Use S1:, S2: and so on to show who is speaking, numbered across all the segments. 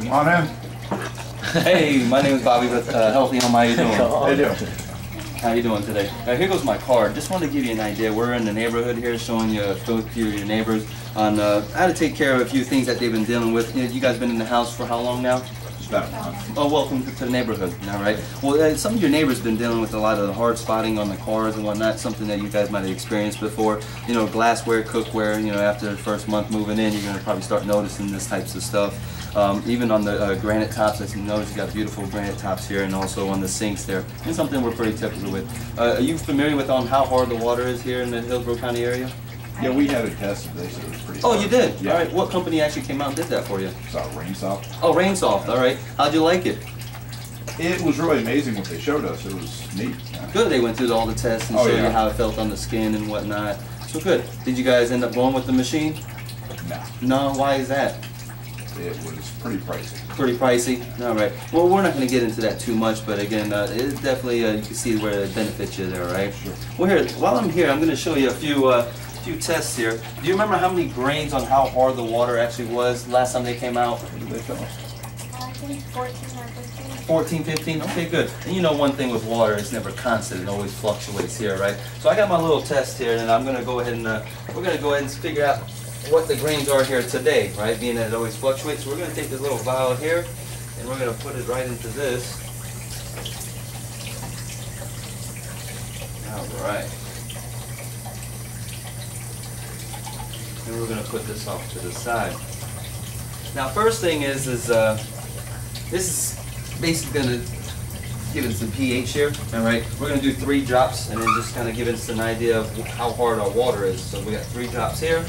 S1: Come on in.
S2: Hey, my name is Bobby with Healthy Home. How you doing?
S1: How you doing?
S2: How you doing today? Here goes my card. Just wanted to give you an idea. We're in the neighborhood here, showing you a few of your neighbors on how to take care of a few things that they've been dealing with. You guys been in the house for how long now?
S1: About a month.
S2: Oh, welcome to the neighborhood. All right. Well, some of your neighbors been dealing with a lot of the hard spotting on the cars and whatnot. Something that you guys might have experienced before. You know, glassware, cookware. You know, after the first month moving in, you're gonna probably start noticing this types of stuff. Even on the granite tops, as you notice, you got beautiful granite tops here, and also on the sinks there. And something we're pretty typical with. Are you familiar with on how hard the water is here in the Hillsborough County area?
S1: Yeah, we had it tested. They said it was pretty
S2: Oh,
S1: hard.
S2: you did?
S1: Yeah.
S2: All right. What company actually came out and did that for you?
S1: It's our rain soft.
S2: Oh, Rain Soft. All right. How'd you like it?
S1: It was really amazing what they showed us. It was neat.
S2: Good. They went through all the tests and
S1: Oh,
S2: showed
S1: yeah.
S2: you how it felt on the skin and whatnot. So good. Did you guys end up going with the machine?
S1: No,
S2: No. Why is that?
S1: it was pretty pricey.
S2: Pretty pricey. All right. Well, we're not going to get into that too much, but again, it's definitely you can see where it benefits you there, right?
S1: Sure.
S2: Well, here, while I'm here, I'm going to show you a few tests here. Do you remember how many grains on how hard the water actually was last time they came out?
S1: What did they tell us?
S3: I think 14 or 15.
S2: 14, 15? Okay, good. And you know one thing with water, it's never constant. It always fluctuates here, right? So I got my little test here, and I'm going to go ahead and we're going to go ahead and figure out what the grains are here today, right? Being that it always fluctuates. So we're going to take this little vial here, and we're going to put it right into this. All right. And we're going to put this off to the side. Now, first thing is this is basically going to give us the pH here. All right, we're going to do 3 drops and then just kind of give us an idea of how hard our water is. So we got 3 drops here.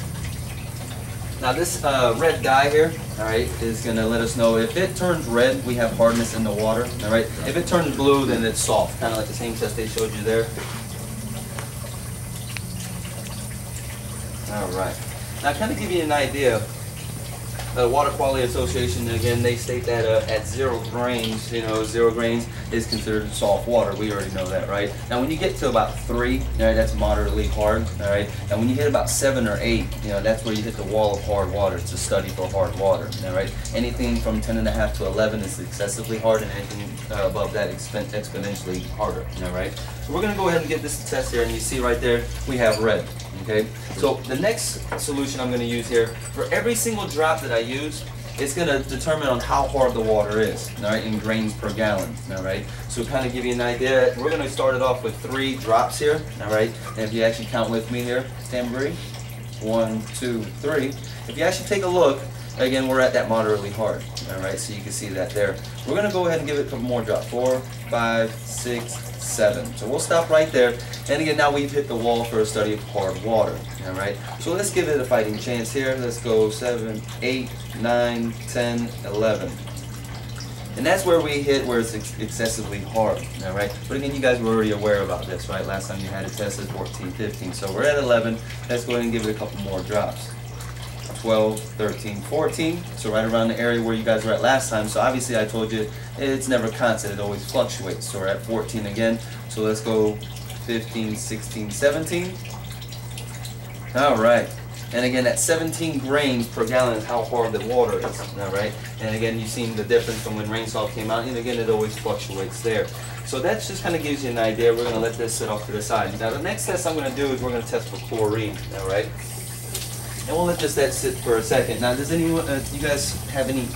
S2: Now this red dye here, all right, is going to let us know if it turns red, we have hardness in the water. All right, if it turns blue, then it's soft, kind of like the same test they showed you there. All right. Now, kind of give you an idea. The Water Quality Association, again, they state that at 0 grains, 0 grains is considered soft water. We already know that, right? Now, when you get to about 3, all right, that's moderately hard, all right? And when you hit about 7 or 8, that's where you hit the wall of hard water. It's a study for hard water, all right? Anything from 10.5 to 11 is excessively hard, and anything above that exponentially harder, all right? So we're going to go ahead and get this test here, and you see right there, we have red. Okay, so the next solution I'm going to use here, for every single drop that I use, it's going to determine on how hard the water is, all right, in grains per gallon, all right? So kind of give you an idea, we're going to start it off with 3 drops here, all right? And if you actually count with me here, stand by. 1, 2, 3. If you actually take a look, again, we're at that moderately hard, all right? So you can see that there. We're going to go ahead and give it a couple more drops. 4, 5, 6, 7. So we'll stop right there. And again, now we've hit the wall for a study of hard water. All right. So let's give it a fighting chance here. Let's go 7, 8, 9, 10, 11. And that's where we hit where it's excessively hard. All right. But again, you guys were already aware about this, right? Last time you had it tested 14, 15. So we're at 11. Let's go ahead and give it a couple more drops. 12, 13, 14, so right around the area where you guys were at last time. So obviously I told you it's never constant, it always fluctuates. So we're at 14 again, so let's go 15, 16, 17. All right, and again at 17 grains per gallon is how hard the water is, all right? And again, you've seen the difference from when Rain Salt came out, and again, it always fluctuates there. So that just kind of gives you an idea. We're gonna let this sit off to the side. Now the next test I'm gonna do is we're gonna test for chlorine, all right? And we'll let that sit for a second. Now, does anyone, you guys have any,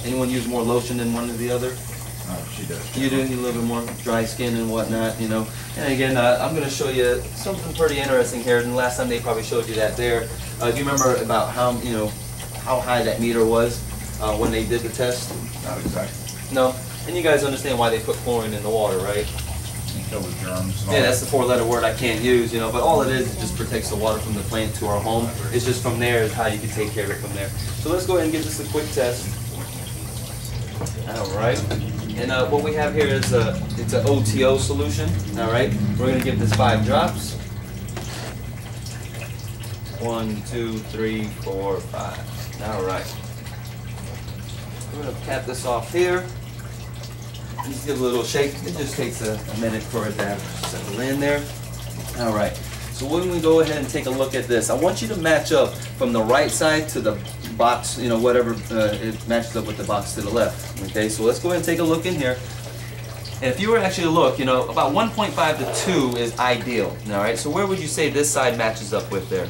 S2: anyone use more lotion than one or the other?
S1: Oh, she does.
S2: You do, you a little bit more dry skin and whatnot, And again, I'm going to show you something pretty interesting here. And last time they probably showed you that there. Do you remember about how, how high that meter was when they did the test?
S1: Not exactly.
S2: No? And you guys understand why they put chlorine in the water, right?
S1: Kill the germs. And all
S2: Yeah, that's
S1: that.
S2: the 4-letter word I can't use, but all it is just protects the water from the plant to our home. It's just from there is how you can take care of it from there. So let's go ahead and give this a quick test. All right. And what we have here is it's an OTO solution. All right. We're going to give this 5 drops. 1, 2, 3, 4, 5. All right. We're going to cap this off here. Just give it a little shake. It just takes a minute for it to settle in there. All right. So when we go ahead and take a look at this, I want you to match up from the right side to the box, you know, whatever, it matches up with the box to the left. Okay, so let's go ahead and take a look in here. And if you were actually to look, you know, about 1.5 to 2 is ideal. All right, so where would you say this side matches up with there?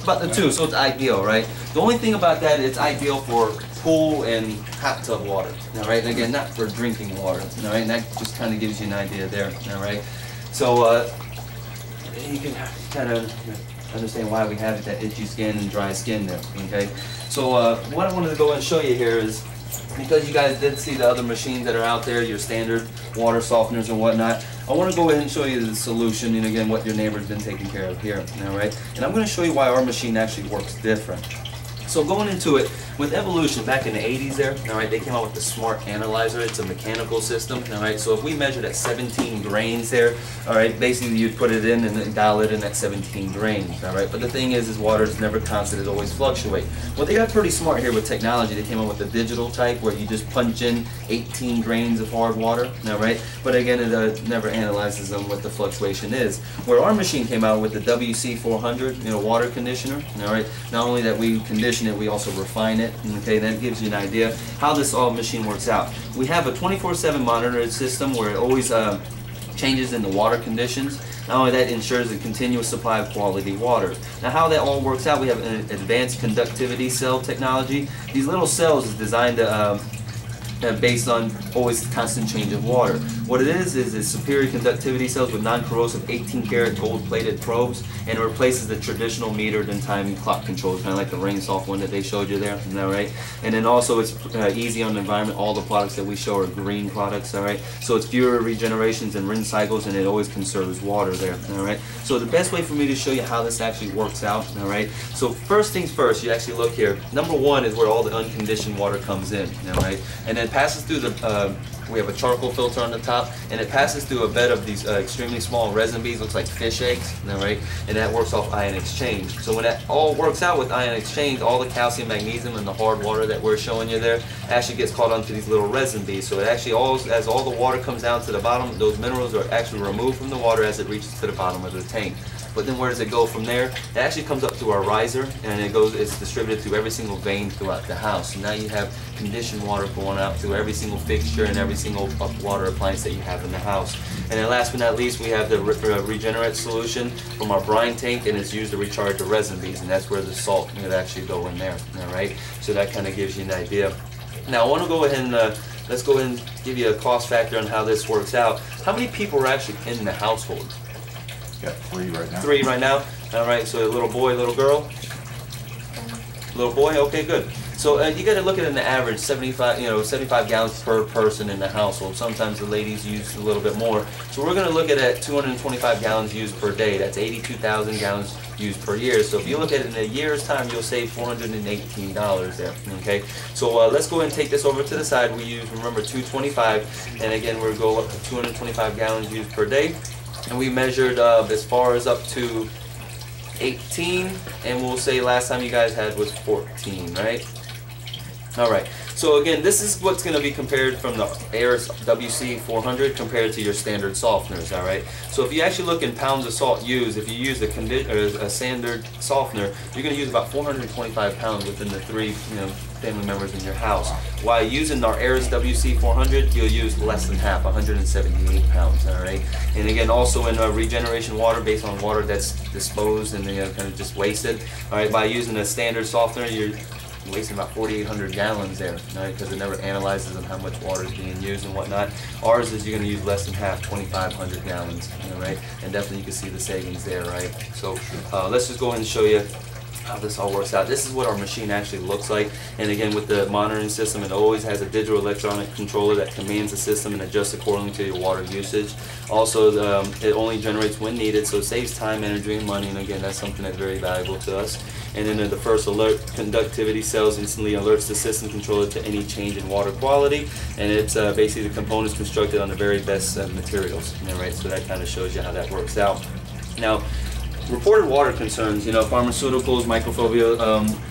S2: About the 2, so it's ideal, right? The only thing about that, it's ideal for pool and hot tub water. All right, and again, not for drinking water. All right, and that just kind of gives you an idea there. All right, so you can kind of understand why we have that itchy skin and dry skin there. Okay, so what I wanted to go and show you here is, because you guys did see the other machines that are out there, your standard water softeners and whatnot, I want to go ahead and show you the solution, and again what your neighbor's been taking care of here. All right, and I'm going to show you why our machine actually works different. So going into it, with Evolution back in the 80s there, all right, they came out with the Smart Analyzer. It's a mechanical system, all right, so if we measured at 17 grains there, all right, basically you'd put it in and then dial it in at 17 grains, all right, but the thing is water is never constant, it always fluctuates. Well, they got pretty smart here with technology. They came out with the digital type where you just punch in 18 grains of hard water, all right, but again, it never analyzes them what the fluctuation is. Where our machine came out with the WC400, you know, water conditioner, all right, not only that we condition it, we also refine it. Okay, that gives you an idea how this all machine works out. We have a 24/7 monitored system where it always changes in the water conditions. Not only that, it ensures a continuous supply of quality water. Now how that all works out, we have an advanced conductivity cell technology. These little cells is designed to based on always constant change of water. What it is superior conductivity cells with non-corrosive 18-karat gold-plated probes, and it replaces the traditional metered and time clock controls, kind of like the rain soft one that they showed you there. Isn't that right? And then also it's easy on the environment. All the products that we show are green products. All right. So it's fewer regenerations and rinse cycles, and it always conserves water there. All right. So the best way for me to show you how this actually works out. All right. So first things first, you actually look here. Number one is where all the unconditioned water comes in. All right. And then passes through the, we have a charcoal filter on the top, and it passes through a bed of these extremely small resin beads, looks like fish eggs, all right, and that works off ion exchange. So when that all works out with ion exchange, all the calcium, magnesium, and the hard water that we're showing you there actually gets caught onto these little resin beads. So it actually, as all the water comes down to the bottom, those minerals are actually removed from the water as it reaches to the bottom of the tank. But then where does it go from there? It actually comes up to our riser, and it's distributed through every single vein throughout the house. So now you have conditioned water going out through every single fixture and every single water appliance that you have in the house. And then last but not least, we have the regenerate solution from our brine tank, and it's used to recharge the resin beads, and that's where the salt would actually go in there. All right, so that kind of gives you an idea. Now I want to go ahead and let's go ahead and give you a cost factor on how this works out. How many people are actually in the household?
S1: Got 3 right now.
S2: 3 right now. All right. So a little boy, little girl. Little boy. Okay, good. So you got to look at an average 75 gallons per person in the household. Sometimes the ladies use a little bit more. So we're going to look at 225 gallons used per day. That's 82,000 gallons used per year. So if you look at it in a year's time, you'll save $418 there. Okay. So let's go ahead and take this over to the side. We use, remember, 225, and again we'll go up to 225 gallons used per day. And we measured as far as up to 18, and we'll say last time you guys had was 14, right? All right. So again, this is what's going to be compared from the Aerus WC400 compared to your standard softeners. All right. So if you actually look in pounds of salt used, if you use a standard softener, you're going to use about 425 pounds within the 3 family members in your house. While using our Aerus WC400, you'll use less than half, 178 pounds. All right. And again, also in regeneration water, based on water that's disposed and kind of just wasted. All right. By using a standard softener, you're wasting about 4,800 gallons there, right? Because it never analyzes on how much water is being used and whatnot. Ours is you're going to use less than half, 2,500 gallons, right? And definitely you can see the savings there, right? So let's just go ahead and show you how this all works out. This is what our machine actually looks like, and again with the monitoring system, it always has a digital electronic controller that commands the system and adjusts according to your water usage. Also, it only generates when needed, so it saves time, energy, and money, and again that's something that's very valuable to us. And then the first alert conductivity cells instantly alerts the system controller to any change in water quality, and it's basically the components constructed on the very best materials. Right, so that kind of shows you how that works out. Now, reported water concerns, pharmaceuticals, microphobia,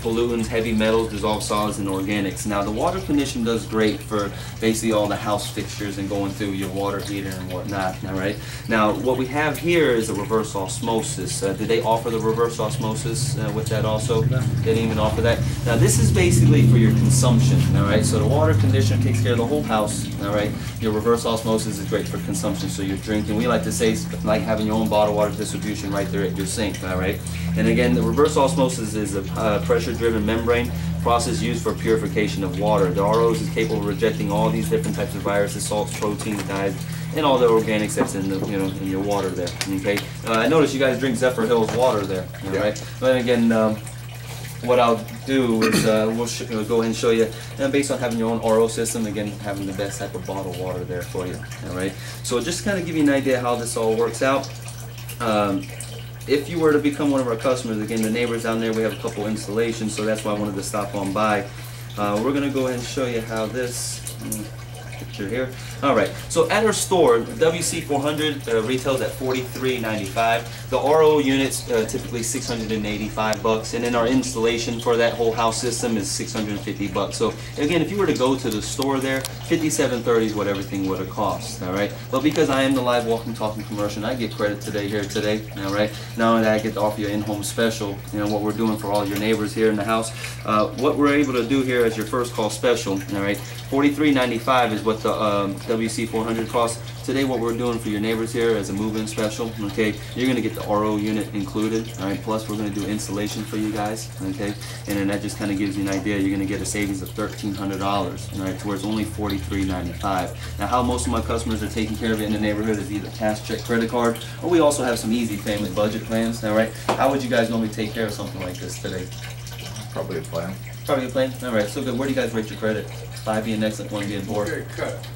S2: pollutants, heavy metals, dissolved solids, and organics. Now, the water condition does great for basically all the house fixtures and going through your water heater and whatnot, all right? Now, what we have here is a reverse osmosis. Did they offer the reverse osmosis with that also? They didn't even offer that. Now, this is basically for your consumption, all right? So the water conditioner takes care of the whole house, all right? Your reverse osmosis is great for consumption, so you're drinking. We like to say it's like having your own bottled water distribution right there at your sink, all right? And again, the reverse osmosis is a pressure-driven membrane process used for purification of water. The ROs is capable of rejecting all these different types of viruses, salts, proteins, dyes, and all the organics that's in the in your water there. Okay. I noticed you guys drink Zephyr Hills water there, all right? But again, what I'll do is we'll go ahead and show you, based on having your own RO system, again, having the best type of bottled water there for you, all right? So just kind of give you an idea how this all works out. If you were to become one of our customers, again, the neighbors down there, we have a couple installations, so that's why I wanted to stop on by. We're going to go ahead and show you how this picture here. All right, so at our store, the WC400 retails at $43.95. The RO units typically $685, and then our installation for that whole house system is $650. So again, if you were to go to the store there, $57.30 is what everything would have cost. All right, but because I am the live walking talking commercial, I get credit today. All right, not only that, I get to offer you an in-home special. What we're doing for all your neighbors here in the house. What we're able to do here as your first call special. All right, $43.95 is what the WC400 costs. Today, what we're doing for your neighbors here as a move-in special, okay, you're going to get the RO unit included, all right, plus we're going to do installation for you guys, okay, and then that just kind of gives you an idea. You're going to get a savings of $1,300, all right, towards only $43.95. Now, how most of my customers are taking care of it in the neighborhood is either cash, check, credit card, or we also have some easy family budget plans, all right. How would you guys normally take care of something like this today?
S1: Probably a plan.
S2: Probably a plan? All right, so good. Where do you guys rate your credit? 5 being excellent, 1 being poor.
S4: Okay, cut.